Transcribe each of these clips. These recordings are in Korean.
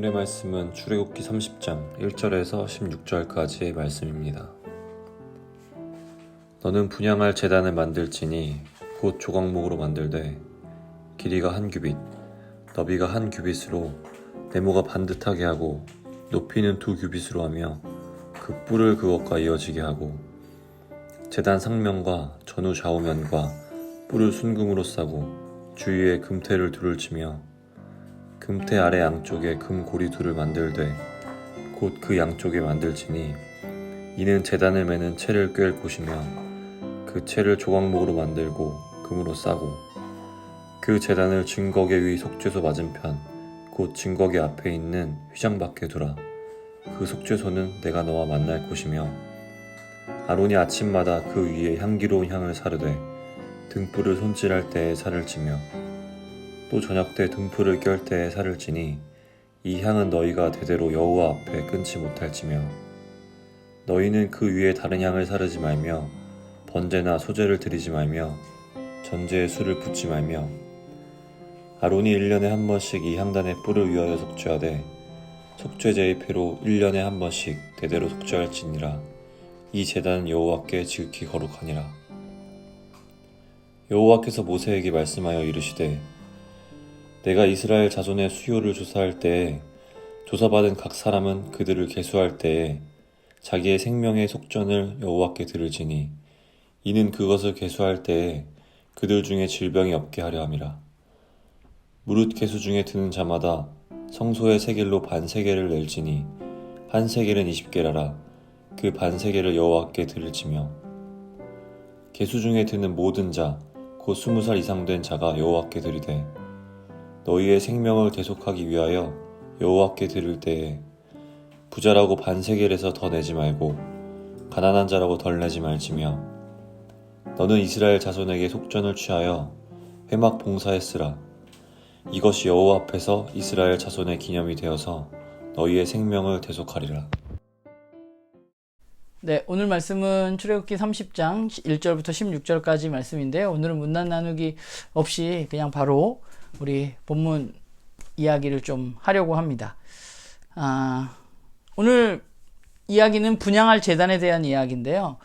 오늘의 말씀은 출애굽기 30장 1절에서 16절까지의 말씀입니다. 너는 분향할 제단을 만들지니 곧 조각목으로 만들되 길이가 1규빗, 너비가 1규빗으로 네모가 반듯하게 하고 높이는 2규빗으로 하며 그 뿔을 그것과 이어지게 하고 제단 상면과 전후 좌우면과 뿔을 순금으로 싸고 주위에 금테를 둘을 치며 금테 아래 양쪽에 금고리 둘을 만들되 곧 그 양쪽에 만들지니 이는 제단을 매는 채를 꿰을 곳이며 그 채를 조각목으로 만들고 금으로 싸고 그 제단을 증거계 위 속죄소 맞은편 곧 증거계 앞에 있는 휘장 밖에 두라. 그 속죄소는 내가 너와 만날 곳이며 아론이 아침마다 그 위에 향기로운 향을 사르되 등불을 손질할 때에 살을 찌며 또 저녁 때 등불을 켤 때에 살을 찌니 이 향은 너희가 대대로 여호와 앞에 끊지 못할지며 너희는 그 위에 다른 향을 사르지 말며 번제나 소제를 드리지 말며 전제에 술을 붓지 말며 아론이 1년에 한 번씩 이 향단의 뿔을 위하여 속죄하되 속죄제의 피로 1년에 한 번씩 대대로 속죄할지니라. 이 제단은 여호와께 지극히 거룩하니라. 여호와께서 모세에게 말씀하여 이르시되 내가 이스라엘 자손의 수요를 조사할 때에 조사받은 각 사람은 그들을 계수할 때에 자기의 생명의 속전을 여호와께 들을지니 이는 그것을 계수할 때에 그들 중에 질병이 없게 하려 함이라. 무릇 계수 중에 드는 자마다 성소의 세겔로 반세겔을 낼지니 한 세겔은 20게라라. 그 반세겔을 여호와께 드릴지며 계수 중에 드는 모든 자 곧 20살 이상 된 자가 여호와께 드리되 너희의 생명을 대속하기 위하여 여호와께 드릴 때에 부자라고 반세겔에서 더 내지 말고 가난한 자라고 덜 내지 말지며 너는 이스라엘 자손에게 속전을 취하여 회막 봉사에 쓰라. 이것이 여호와 앞에서 이스라엘 자손의 기념이 되어서 너희의 생명을 대속하리라. 네, 오늘 말씀은 출애굽기 30장 1절부터 16절까지 말씀인데요. 오늘은 문단 나누기 없이 그냥 바로 우리 본문 이야기를 좀 하려고 합니다. 오늘 이야기는 분향할 제단에 대한 이야기인데요.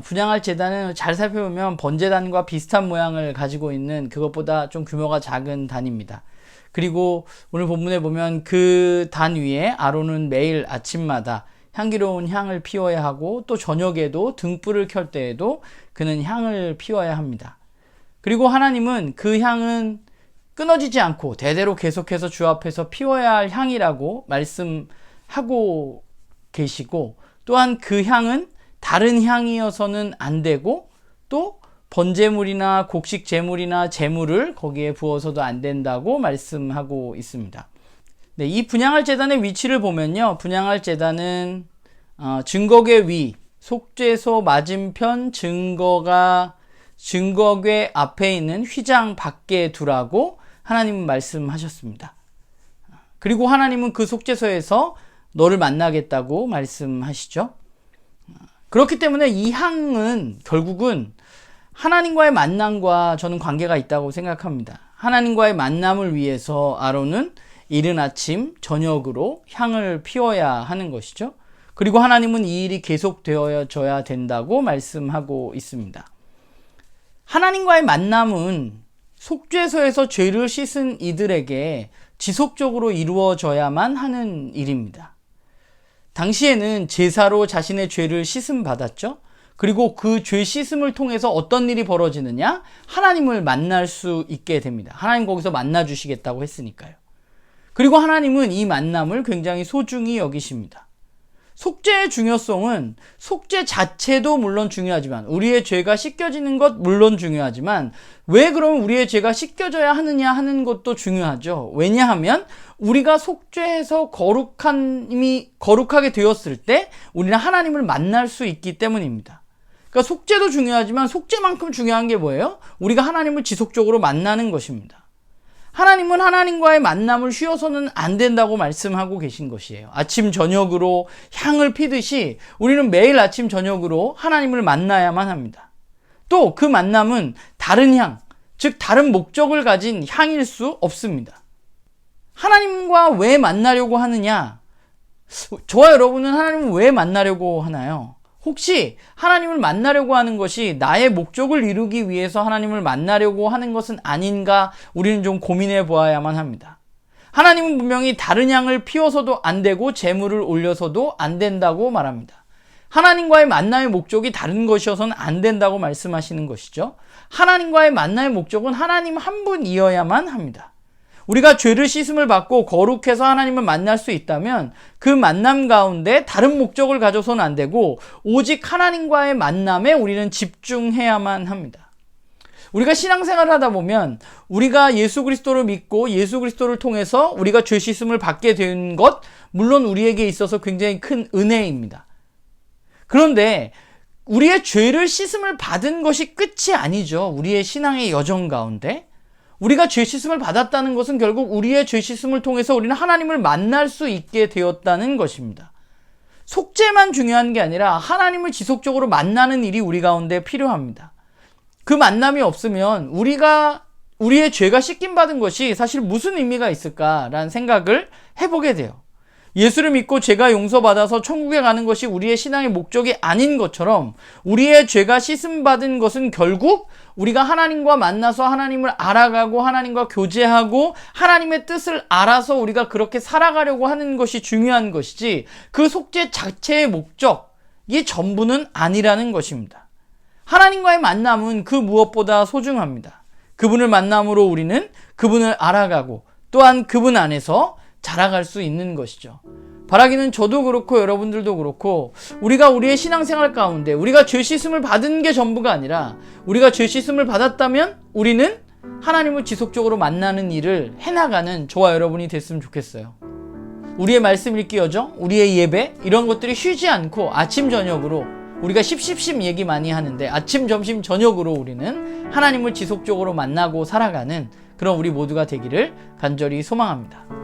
분향할 제단은 잘 살펴보면 번제단과 비슷한 모양을 가지고 있는 그것보다 좀 규모가 작은 단입니다. 그리고 오늘 본문에 보면 그 단 위에 아론은 매일 아침마다 향기로운 향을 피워야 하고 또 저녁에도 등불을 켤 때에도 그는 향을 피워야 합니다. 그리고 하나님은 그 향은 끊어지지 않고 대대로 계속해서 주 앞에서 피워야 할 향이라고 말씀하고 계시고 또한 그 향은 다른 향이어서는 안 되고 또 번제물이나 곡식 제물이나 제물을 거기에 부어서도 안 된다고 말씀하고 있습니다. 네, 이 분향할 제단의 위치를 보면요. 분향할 제단은 증거궤 위, 속죄소 맞은편 증거궤 앞에 있는 휘장 밖에 두라고 하나님은 말씀하셨습니다. 그리고 하나님은 그 속죄소에서 너를 만나겠다고 말씀하시죠. 그렇기 때문에 이 향은 결국은 하나님과의 만남과 저는 관계가 있다고 생각합니다. 하나님과의 만남을 위해서 아론은 이른 아침 저녁으로 향을 피워야 하는 것이죠. 그리고 하나님은 이 일이 계속되어져야 된다고 말씀하고 있습니다. 하나님과의 만남은 속죄소에서 죄를 씻은 이들에게 지속적으로 이루어져야만 하는 일입니다. 당시에는 제사로 자신의 죄를 씻음 받았죠. 그리고 그 죄 씻음을 통해서 어떤 일이 벌어지느냐? 하나님을 만날 수 있게 됩니다. 하나님 거기서 만나 주시겠다고 했으니까요. 그리고 하나님은 이 만남을 굉장히 소중히 여기십니다. 속죄의 중요성은 속죄 자체도 물론 중요하지만 우리의 죄가 씻겨지는 것 물론 중요하지만 왜 그러면 우리의 죄가 씻겨져야 하느냐 하는 것도 중요하죠. 왜냐하면 우리가 속죄해서 거룩하게 되었을 때 우리는 하나님을 만날 수 있기 때문입니다. 그러니까 속죄도 중요하지만 속죄만큼 중요한 게 뭐예요? 우리가 하나님을 지속적으로 만나는 것입니다. 하나님은 하나님과의 만남을 쉬어서는 안 된다고 말씀하고 계신 것이에요. 아침 저녁으로 향을 피듯이 우리는 매일 아침 저녁으로 하나님을 만나야만 합니다. 또 그 만남은 다른 향, 즉 다른 목적을 가진 향일 수 없습니다. 하나님과 왜 만나려고 하느냐? 저와 여러분은 하나님을 왜 만나려고 하나요? 혹시 하나님을 만나려고 하는 것이 나의 목적을 이루기 위해서 하나님을 만나려고 하는 것은 아닌가 우리는 좀 고민해 보아야만 합니다. 하나님은 분명히 다른 양을 피워서도 안 되고 재물을 올려서도 안 된다고 말합니다. 하나님과의 만남의 목적이 다른 것이어서는 안 된다고 말씀하시는 것이죠. 하나님과의 만남의 목적은 하나님 한 분이어야만 합니다. 우리가 죄를 씻음을 받고 거룩해서 하나님을 만날 수 있다면 그 만남 가운데 다른 목적을 가져서는 안 되고 오직 하나님과의 만남에 우리는 집중해야만 합니다. 우리가 신앙생활을 하다 보면 우리가 예수 그리스도를 믿고 예수 그리스도를 통해서 우리가 죄 씻음을 받게 된 것, 물론 우리에게 있어서 굉장히 큰 은혜입니다. 그런데 우리의 죄를 씻음을 받은 것이 끝이 아니죠. 우리의 신앙의 여정 가운데 우리가 죄 씻음을 받았다는 것은 결국 우리의 죄 씻음을 통해서 우리는 하나님을 만날 수 있게 되었다는 것입니다. 속죄만 중요한 게 아니라 하나님을 지속적으로 만나는 일이 우리 가운데 필요합니다. 그 만남이 없으면 우리의 죄가 씻김 받은 것이 사실 무슨 의미가 있을까라는 생각을 해보게 돼요. 예수를 믿고 죄가 용서받아서 천국에 가는 것이 우리의 신앙의 목적이 아닌 것처럼 우리의 죄가 씻음받은 것은 결국 우리가 하나님과 만나서 하나님을 알아가고 하나님과 교제하고 하나님의 뜻을 알아서 우리가 그렇게 살아가려고 하는 것이 중요한 것이지 그 속죄 자체의 목적이 전부는 아니라는 것입니다. 하나님과의 만남은 그 무엇보다 소중합니다. 그분을 만남으로 우리는 그분을 알아가고 또한 그분 안에서 자라갈 수 있는 것이죠. 바라기는 저도 그렇고 여러분들도 그렇고 우리가 우리의 신앙생활 가운데 우리가 죄 씻음을 받은 게 전부가 아니라 우리가 죄 씻음을 받았다면 우리는 하나님을 지속적으로 만나는 일을 해나가는 저와 여러분이 됐으면 좋겠어요. 우리의 말씀 읽기 여정, 우리의 예배 이런 것들이 쉬지 않고 아침 저녁으로 우리가 십 얘기 많이 하는데 아침 점심 저녁으로 우리는 하나님을 지속적으로 만나고 살아가는 그런 우리 모두가 되기를 간절히 소망합니다.